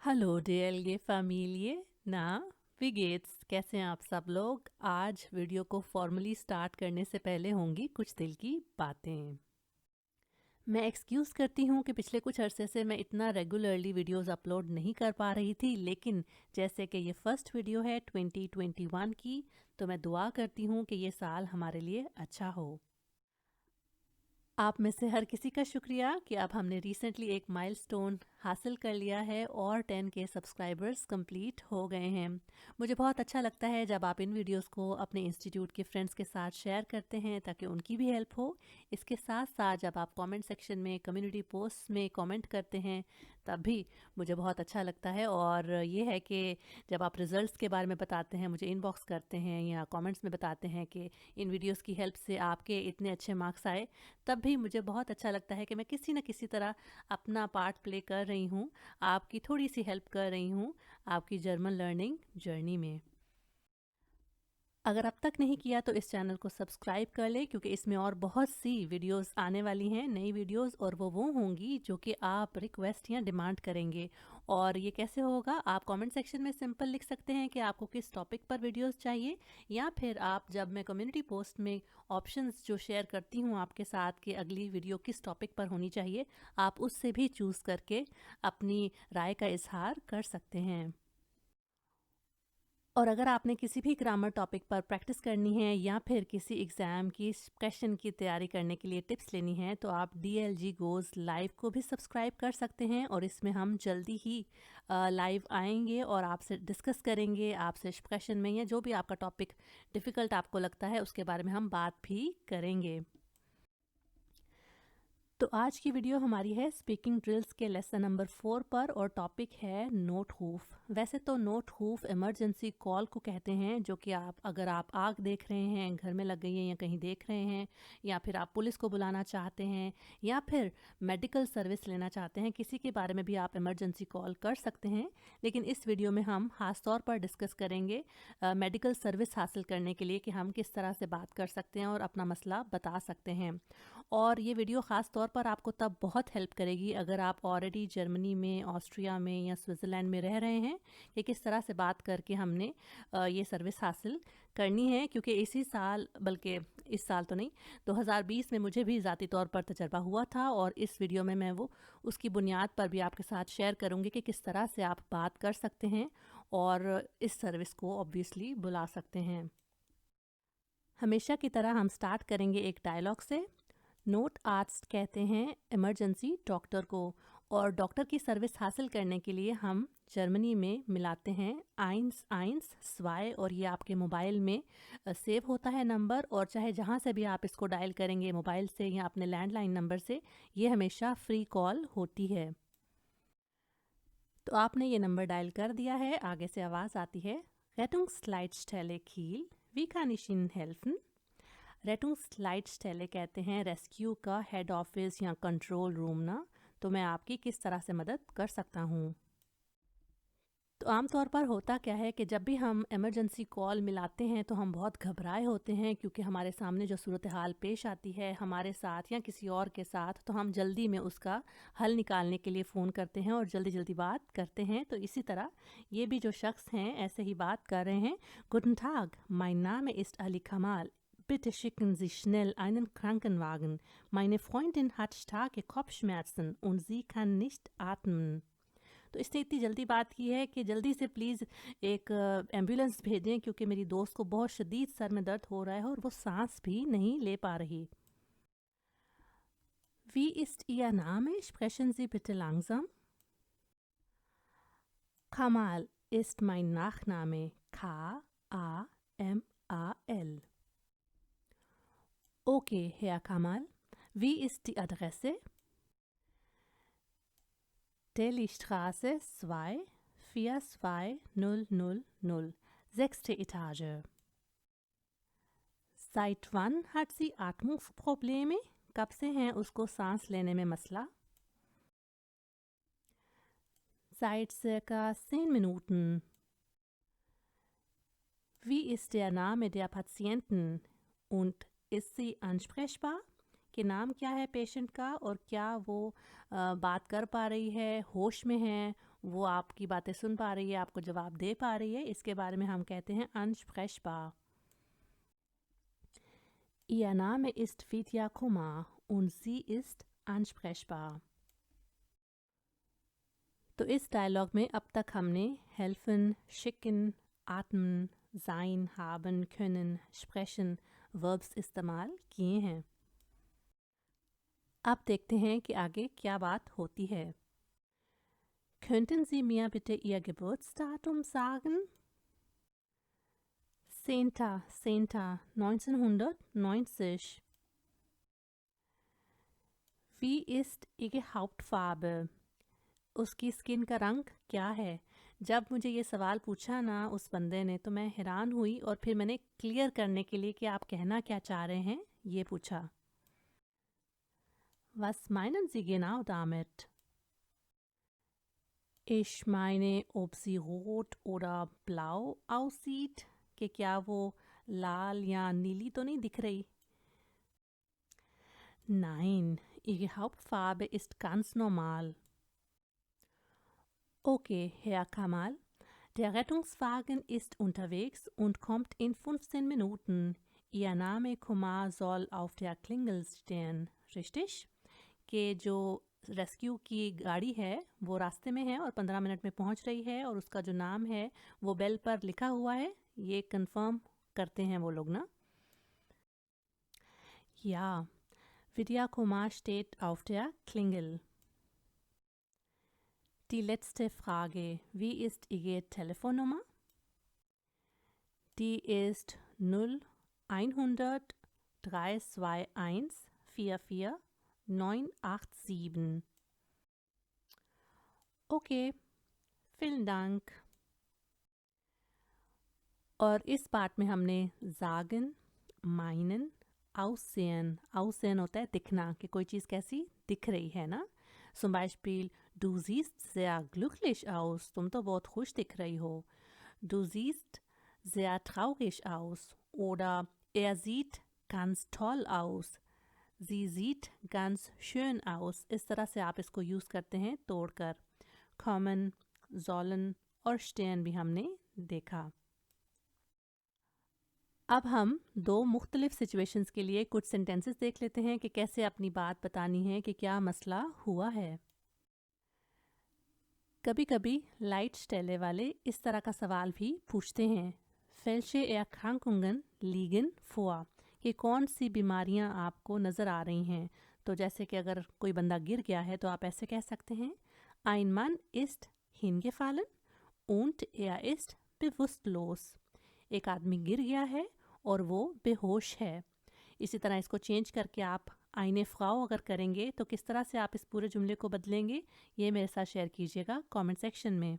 Hello डीएलगे family ना wie geht's? कैसे हैं आप सब लोग? आज वीडियो को फॉर्मली स्टार्ट करने से पहले होंगी कुछ दिल की बातें। मैं एक्सक्यूज़ करती हूँ कि पिछले कुछ अरसे से मैं इतना रेगुलरली वीडियोस अपलोड नहीं कर पा रही थी, लेकिन जैसे कि ये फर्स्ट वीडियो है 2021 की, तो मैं दुआ करती हूँ कि ये साल हमारे लिए अच्छा हो। आप में से हर किसी का शुक्रिया कि अब हमने रिसेंटली एक माइलस्टोन हासिल कर लिया है और 10 के सब्सक्राइबर्स कंप्लीट हो गए हैं। मुझे बहुत अच्छा लगता है जब आप इन वीडियोस को अपने इंस्टीट्यूट के फ्रेंड्स के साथ शेयर करते हैं ताकि उनकी भी हेल्प हो। इसके साथ साथ जब आप कमेंट सेक्शन में कम्युनिटी पोस्ट में कमेंट करते हैं तब भी मुझे बहुत अच्छा लगता है। और ये है कि जब आप रिज़ल्ट्स के बारे में बताते हैं, मुझे इनबॉक्स करते हैं या कमेंट्स में बताते हैं कि इन वीडियोस की हेल्प से आपके इतने अच्छे मार्क्स आए, तब भी मुझे बहुत अच्छा लगता है कि मैं किसी न किसी तरह अपना पार्ट प्ले कर रही हूँ, आपकी थोड़ी सी हेल्प कर रही हूँ आपकी जर्मन लर्निंग जर्नी में। अगर अब तक नहीं किया तो इस चैनल को सब्सक्राइब कर ले, क्योंकि इसमें और बहुत सी वीडियोस आने वाली हैं, नई वीडियोस, और वो होंगी जो कि आप रिक्वेस्ट या डिमांड करेंगे। और ये कैसे होगा? आप कमेंट सेक्शन में सिंपल लिख सकते हैं कि आपको किस टॉपिक पर वीडियोस चाहिए, या फिर आप जब मैं कम्युनिटी पोस्ट में ऑप्शंस जो शेयर करती हूँ आपके साथ कि अगली वीडियो किस टॉपिक पर होनी चाहिए, आप उससे भी चूज़ करके अपनी राय का इजहार कर सकते हैं। और अगर आपने किसी भी ग्रामर टॉपिक पर प्रैक्टिस करनी है या फिर किसी एग्ज़ाम की क्वेश्चन की तैयारी करने के लिए टिप्स लेनी है, तो आप DLG गोज़ लाइव को भी सब्सक्राइब कर सकते हैं। और इसमें हम जल्दी ही लाइव आएंगे और आपसे डिस्कस करेंगे, आपसे क्वेश्चन में या जो भी आपका टॉपिक डिफ़िकल्ट आपको लगता है उसके बारे में हम बात भी करेंगे। तो आज की वीडियो हमारी है स्पीकिंग ड्रिल्स के लेसन नंबर 4 पर, और टॉपिक है नोट हूफ। वैसे तो नोट हूफ इमरजेंसी कॉल को कहते हैं, जो कि अगर आप आग देख रहे हैं, घर में लग गई है या कहीं देख रहे हैं, या फिर आप पुलिस को बुलाना चाहते हैं, या फिर मेडिकल सर्विस लेना चाहते हैं, किसी के बारे में भी आप इमरजेंसी कॉल कर सकते हैं। लेकिन इस वीडियो में हम खास तौर पर डिस्कस करेंगे मेडिकल सर्विस हासिल करने के लिए कि हम किस तरह से बात कर सकते हैं और अपना मसला बता सकते हैं। और ये वीडियो ख़ास तौर पर आपको तब बहुत हेल्प करेगी अगर आप ऑलरेडी जर्मनी में, ऑस्ट्रिया में या स्विट्ज़रलैंड में रह रहे हैं, कि किस तरह से बात करके हमने ये सर्विस हासिल करनी है। क्योंकि इसी साल, बल्कि इस साल तो नहीं, 2020 में मुझे भी ज़ाती तौर पर तजर्बा हुआ था, और इस वीडियो में मैं वो उसकी बुनियाद पर भी आपके साथ शेयर करूँगी कि किस तरह से आप बात कर सकते हैं और इस सर्विस को ऑब्वियसली बुला सकते हैं। हमेशा की तरह हम स्टार्ट करेंगे एक डायलॉग से। नोट आर्ट्स कहते हैं इमरजेंसी डॉक्टर को, और डॉक्टर की सर्विस हासिल करने के लिए हम जर्मनी में मिलाते हैं आइंस आइंस स्वाई, और ये आपके मोबाइल में सेव होता है नंबर, और चाहे जहाँ से भी आप इसको डायल करेंगे, मोबाइल से या अपने लैंडलाइन नंबर से, ये हमेशा फ्री कॉल होती है। तो आपने ये नंबर डायल कर दिया है, आगे से आवाज़ आती है, Rettungsleitstelle Kiel, wie kann ich Ihnen helfen? रेटुंग्सलाइट्सटेले कहते हैं रेस्क्यू का हेड ऑफिस या कंट्रोल रूम ना। तो मैं आपकी किस तरह से मदद कर सकता हूँ? तो आमतौर पर होता क्या है कि जब भी हम इमरजेंसी कॉल मिलाते हैं तो हम बहुत घबराए होते हैं, क्योंकि हमारे सामने जो सूरत हाल पेश आती है हमारे साथ या किसी और के साथ, तो हम जल्दी में उसका हल निकालने के लिए फ़ोन करते हैं और जल्दी जल्दी बात करते हैं। तो इसी तरह ये भी जो शख्स हैं ऐसे ही बात कर रहे हैं। गुडन टाग, mein Name ist Ali Kamal. Bitte schicken Sie schnell einen Krankenwagen. Meine Freundin hat starke Kopfschmerzen und sie kann nicht atmen. तो इसने इतनी जल्दी बात की है कि जल्दी से प्लीज़ एक एम्बुलेंस भेजें, क्योंकि मेरी दोस्त को बहुत शदीद सर में दर्द हो रहा है और वो सांस भी नहीं ले पा रही। Wie ist Ihr Name? Sprechen Sie bitte langsam. Kamal ist mein Nachname. Kamal. Okay, Herr Kamal. Wie ist die Adresse? Delhi-Straße 2, 42000, 6. Etage. Seit wann hat sie Atmungsprobleme? कब से हैं उसको सांस लेने में मसला? Seit circa 10 Minuten. Wie ist der Name der Patienten und ist sie ansprechbar? कि नाम क्या है पेशेंट का और क्या वो बात कर पा रही है, होश में है, वो आपकी बातें सुन पा रही है, आपको जवाब दे पा रही है, इसके बारे में हम कहते हैं ansprechbar. Ihr Name ist Vidya Kumar und sie ist ansprechbar. तो इस डायलॉग में अब तक हमने helfen, schicken, atmen, sein, haben, können, sprechen verbs इस्तेमाल किए हैं. अब देखते हैं कि आगे क्या बात होती है. Könnten Sie mir bitte Ihr Geburtsdatum sagen? 10.10.1990. Wie ist Ihre Hauptfarbe? उसकी स्किन का रंग क्या है? जब मुझे ये सवाल पूछा ना उस बंदे ने तो मैं हैरान हुई और फिर मैंने क्लियर करने के लिए कि आप कहना क्या चाह रहे हैं ये पूछा. Was meinen Sie genau damit? Ich meine, ob sie rot oder blau aussieht, कि क्या वो लाल या नीली तो नहीं दिख रही. Nein, ihre Hauptfarbe ist ganz normal. Okay, Herr Kamal, der Rettungswagen ist unterwegs und kommt in 15 Minuten. Ihr Name Kumar soll auf der Klingel stehen, richtig? कि जो रेस्क्यू की गाड़ी है वो रास्ते में है और 15 मिनट में पहुंच रही है और उसका जो नाम है वो बेल पर लिखा हुआ है. ये कंफर्म करते हैं वो लोग ना. Ja, Vidya Kumar steht auf der Klingel. Die letzte Frage, wie ist Ihre Telefonnummer? Die ist 0100 321 44 987. Okay, vielen Dank. और इस पार्ट में हमने sagen, meinen, aussehen. Aussehen होता है दिखना, कि कोई चीज़ कैसी दिख रही है ना. Zum Beispiel, du siehst sehr glücklich aus. तुम तो बहुत खुश दिख रही हो. Du siehst sehr traurig aus. Oder er sieht ganz toll aus. Sie sieht ganz schön aus. इस तरह से आप इसको यूज़ करते हैं तोड़कर. Kommen, sollen और stehen भी हमने देखा. अब हम दो मुख्तलिफ सिचुएशंस के लिए कुछ सेंटेंसेस देख लेते हैं कि कैसे अपनी बात बतानी है कि क्या मसला हुआ है. कभी कभी लाइट स्टेले वाले इस तरह का सवाल भी पूछते हैं. Welche Erkrankungen liegen vor? कि कौन सी बीमारियां आपको नज़र आ रही हैं. तो जैसे कि अगर कोई बंदा गिर गया है तो आप ऐसे कह सकते हैं, Ein Mann ist hingefallen und er ist bewusstlos. एक आदमी गिर गया है और वो बेहोश है. इसी तरह इसको चेंज करके आप eine Frau अगर करेंगे तो किस तरह से आप इस पूरे जुमले को बदलेंगे ये मेरे साथ शेयर कीजिएगा कमेंट सेक्शन में.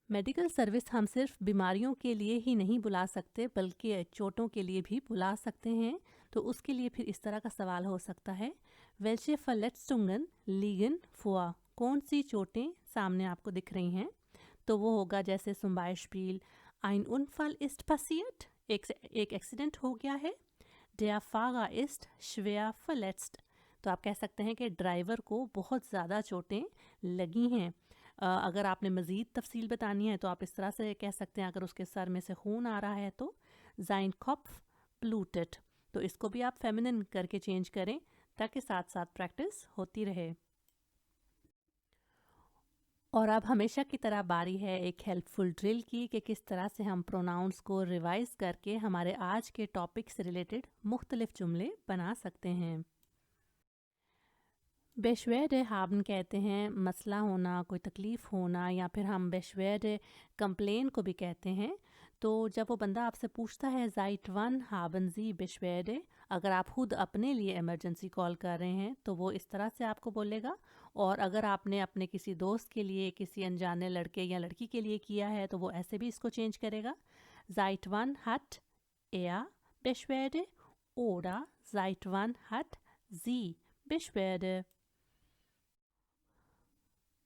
मेडिकल सर्विस हम सिर्फ बीमारियों के लिए ही नहीं बुला सकते बल्कि चोटों के लिए भी बुला सकते हैं. तो उसके लिए फिर इस तरह का सवाल हो सकता है, Welche Verletzungen liegen vor? कौन सी चोटें सामने आपको दिख रही हैं. तो वो होगा जैसे zum Beispiel, Ein Unfall ist passiert. एक एक्सीडेंट हो गया है. Der Fahrer ist schwer verletzt. तो आप कह सकते हैं कि ड्राइवर को बहुत ज़्यादा चोटें लगी हैं. अगर आपने मज़ीद तफसील बतानी है तो आप इस तरह से कह सकते हैं, अगर उसके सर में से खून आ रहा है तो Sein Kopf blutet. तो इसको भी आप फेमिनिन करके चेंज करें ताकि साथ साथ प्रैक्टिस होती रहे. और अब हमेशा की तरह बारी है एक हेल्पफुल ड्रिल की कि किस तरह से हम प्रोनाउंस को रिवाइज करके हमारे आज के टॉपिक से रिलेटेड मुख्तलिफ जुमले बना सकते हैं. बेशवेरे haben कहते हैं मसला होना, कोई तकलीफ़ होना, या फिर हम बेशवेरे कंप्लेन को भी कहते हैं. तो जब वो बंदा आपसे पूछता है seit wann haben Sie Beschwerde, अगर आप खुद अपने लिए इमरजेंसी कॉल कर रहे हैं तो वो इस तरह से आपको बोलेगा. और अगर आपने अपने किसी दोस्त के लिए, किसी अनजाने लड़के या लड़की के लिए किया है तो वो ऐसे भी इसको चेंज करेगा, seit wann hat er Beschwerde oder seit wann hat sie Beschwerde.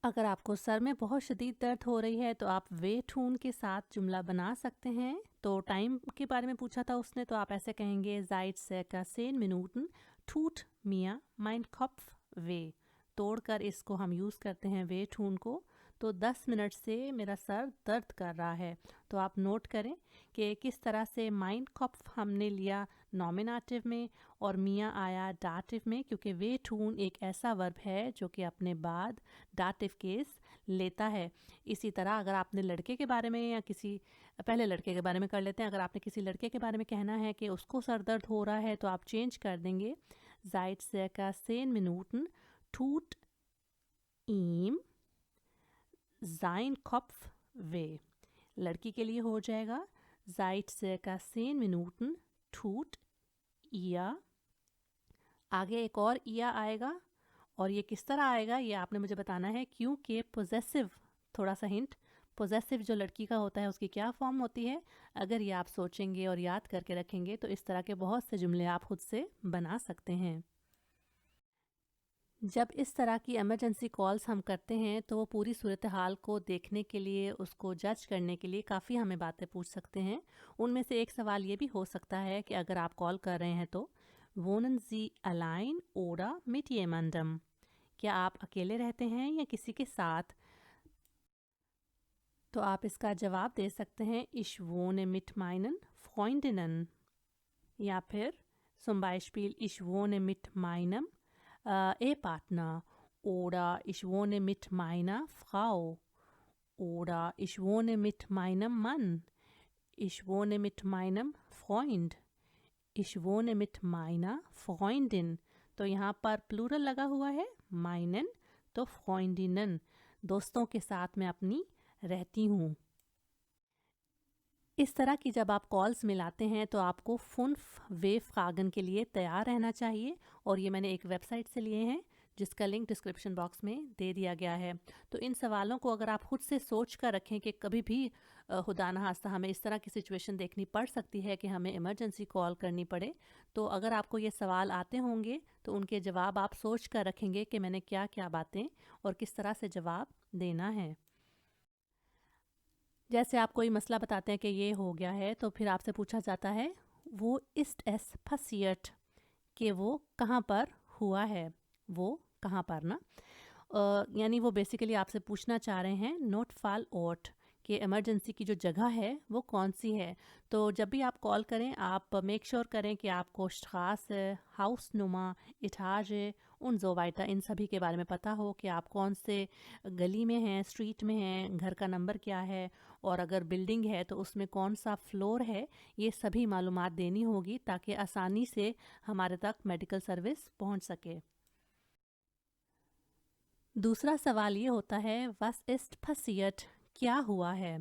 अगर आपको सर में बहुत शदीद दर्द हो रही है तो आप वे ठून के साथ जुमला बना सकते हैं. तो टाइम के बारे में पूछा था उसने, तो आप ऐसे कहेंगे seit circa 10 Minuten tut mir mein Kopf weh. तोड़कर इसको हम यूज़ करते हैं वे ठून को. तो 10 मिनट से मेरा सर दर्द कर रहा है। तो आप नोट करें कि किस तरह से mein Kopf हमने लिया नॉमिनेटिव में और मियाँ आया डाटिव में, क्योंकि वे टून एक ऐसा वर्ब है जो कि अपने बाद डाटिव केस लेता है। इसी तरह अगर आपने लड़के के बारे में या किसी पहले लड़के के बारे में कर लेते हैं, अगर आपने किसी लड़के के बारे में कहना है कि उसको सर दर्द हो रहा है तो आप चेंज कर देंगे seit circa 10 Minuten tut ihm sein Kopf weh। लड़की के लिए हो जाएगा seit circa 10 Minuten tut ihr। आगे एक और ia आएगा और ये किस तरह आएगा ये आपने मुझे बताना है, क्योंकि पोजेसिव, थोड़ा सा हिंट, पोजेसिव जो लड़की का होता है उसकी क्या फॉर्म होती है। अगर ये आप सोचेंगे और याद करके रखेंगे तो इस तरह के बहुत से जुमले आप खुद से बना सकते हैं। जब इस तरह की इमरजेंसी कॉल्स हम करते हैं तो वो पूरी सूरत हाल को देखने के लिए, उसको जज करने के लिए काफ़ी हमें बातें पूछ सकते हैं। उनमें से एक सवाल ये भी हो सकता है कि अगर आप कॉल कर रहे हैं तो wohnen Sie allein oder mit jemandem? क्या आप अकेले रहते हैं या किसी के साथ? तो आप इसका जवाब दे सकते हैं Ich wohne mit meinen Freundinnen। या फिर zum Beispiel Ich wohne mit meinem Ehepartner oder ich wohne mit meiner Frau oder ich wohne mit meinem Mann, ich wohne mit meinem Freund, ich wohne mit meiner Freundin। तो यहाँ पर plural लगा हुआ है meinen, तो Freundinnen, दोस्तों के साथ मैं अपनी रहती हूँ। इस तरह की जब आप कॉल्स मिलाते हैं तो आपको फुनफ वे फ्रागन के लिए तैयार रहना चाहिए, और ये मैंने एक वेबसाइट से लिए हैं जिसका लिंक डिस्क्रिप्शन बॉक्स में दे दिया गया है। तो इन सवालों को अगर आप खुद से सोच कर रखें कि कभी भी खुदा न खास्ता हमें इस तरह की सिचुएशन देखनी पड़ सकती है कि हमें इमरजेंसी कॉल करनी पड़े, तो अगर आपको ये सवाल आते होंगे तो उनके जवाब आप सोच कर रखेंगे कि मैंने क्या क्या बातें और किस तरह से जवाब देना है। जैसे आप कोई मसला बताते हैं कि ये हो गया है तो फिर आपसे पूछा जाता है वो ist es passiert, कि वो कहाँ पर हुआ है, वो कहाँ पर ना, यानी वो बेसिकली आपसे पूछना चाह रहे हैं नोटफाल ओट, कि इमरजेंसी की जो जगह है वो कौन सी है। तो जब भी आप कॉल करें आप मेक श्योर करें कि आपको स्ट्रासे, हाउस नुमा, इटाजे उन जोवाइटा इन सभी के बारे में पता हो कि आप कौन से गली में हैं, स्ट्रीट में हैं, घर का नंबर क्या है, और अगर बिल्डिंग है तो उसमें कौन सा फ्लोर है। ये सभी मालूमात देनी होगी ताकि आसानी से हमारे तक मेडिकल सर्विस पहुंच सके। दूसरा सवाल ये होता है was ist passiert, क्या हुआ है।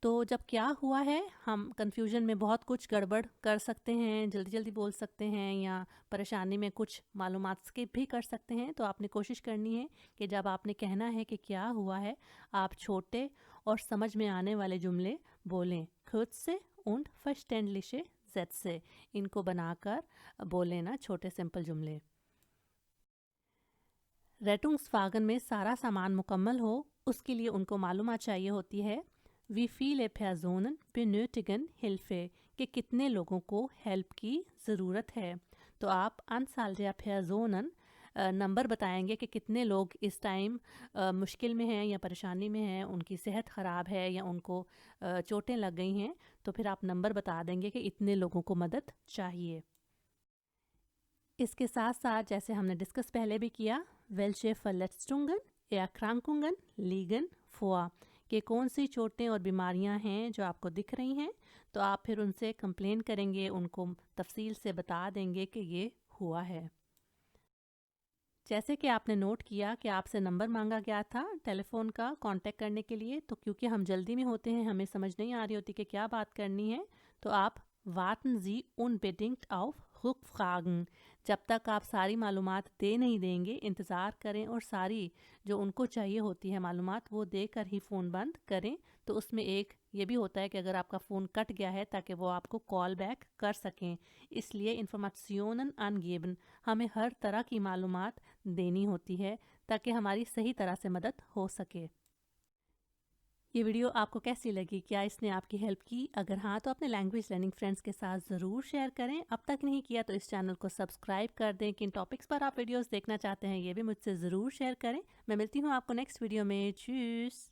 तो जब क्या हुआ है हम कंफ्यूजन में बहुत कुछ गड़बड़ कर सकते हैं, जल्दी जल्दी बोल सकते हैं या परेशानी में कुछ मालूमात स्किप भी कर सकते हैं। तो आपने कोशिश करनी है कि जब आपने कहना है कि क्या हुआ है, आप छोटे और समझ में आने वाले जुमले बोलें। kurze und verständliche Sätze, इनको बनाकर बोलें ना, छोटे सिंपल जुमले। रेटुंग्सवागन में सारा सामान मुकम्मल हो उसके लिए उनको मालूमात चाहिए होती है wie viele Personen benötigen Hilfe, कि कितने लोगों को हेल्प की ज़रूरत है। तो आप Anzahl der Personen नंबर बताएंगे कि कितने लोग इस टाइम मुश्किल में हैं या परेशानी में हैं, उनकी सेहत ख़राब है या उनको चोटें लग गई हैं, तो फिर आप नंबर बता देंगे कि इतने लोगों को मदद चाहिए। इसके साथ साथ जैसे हमने डिस्कस पहले भी किया welche Verletzungen, Erkrankungen liegen vor, कि कौन सी चोटें और बीमारियां हैं जो आपको दिख रही हैं, तो आप फिर उनसे कंप्लेन करेंगे, उनको तफसील से बता देंगे कि ये हुआ है। जैसे कि आपने नोट किया कि आपसे नंबर मांगा गया था टेलीफोन का कांटेक्ट करने के लिए, तो क्योंकि हम जल्दी में होते हैं, हमें समझ नहीं आ रही होती कि क्या बात करनी है, तो आप warten Sie unbedingt auf Rückfragen, जब तक आप सारी मालूमात दे नहीं देंगे इंतज़ार करें और सारी जो उनको चाहिए होती है मालूमात वो देकर ही फ़ोन बंद करें। तो उसमें एक ये भी होता है कि अगर आपका फ़ोन कट गया है ताकि वो आपको कॉल बैक कर सकें, इसलिए इन्फॉर्मेशनन अनगेबन, हमें हर तरह की मालूमात देनी होती है ताकि हमारी सही तरह से मदद हो सके। ये वीडियो आपको कैसी लगी? क्या इसने आपकी हेल्प की? अगर हाँ तो अपने लैंग्वेज लर्निंग फ्रेंड्स के साथ ज़रूर शेयर करें। अब तक नहीं किया तो इस चैनल को सब्सक्राइब कर दें। किन टॉपिक्स पर आप वीडियोस देखना चाहते हैं ये भी मुझसे ज़रूर शेयर करें। मैं मिलती हूँ आपको नेक्स्ट वीडियो में। चूस।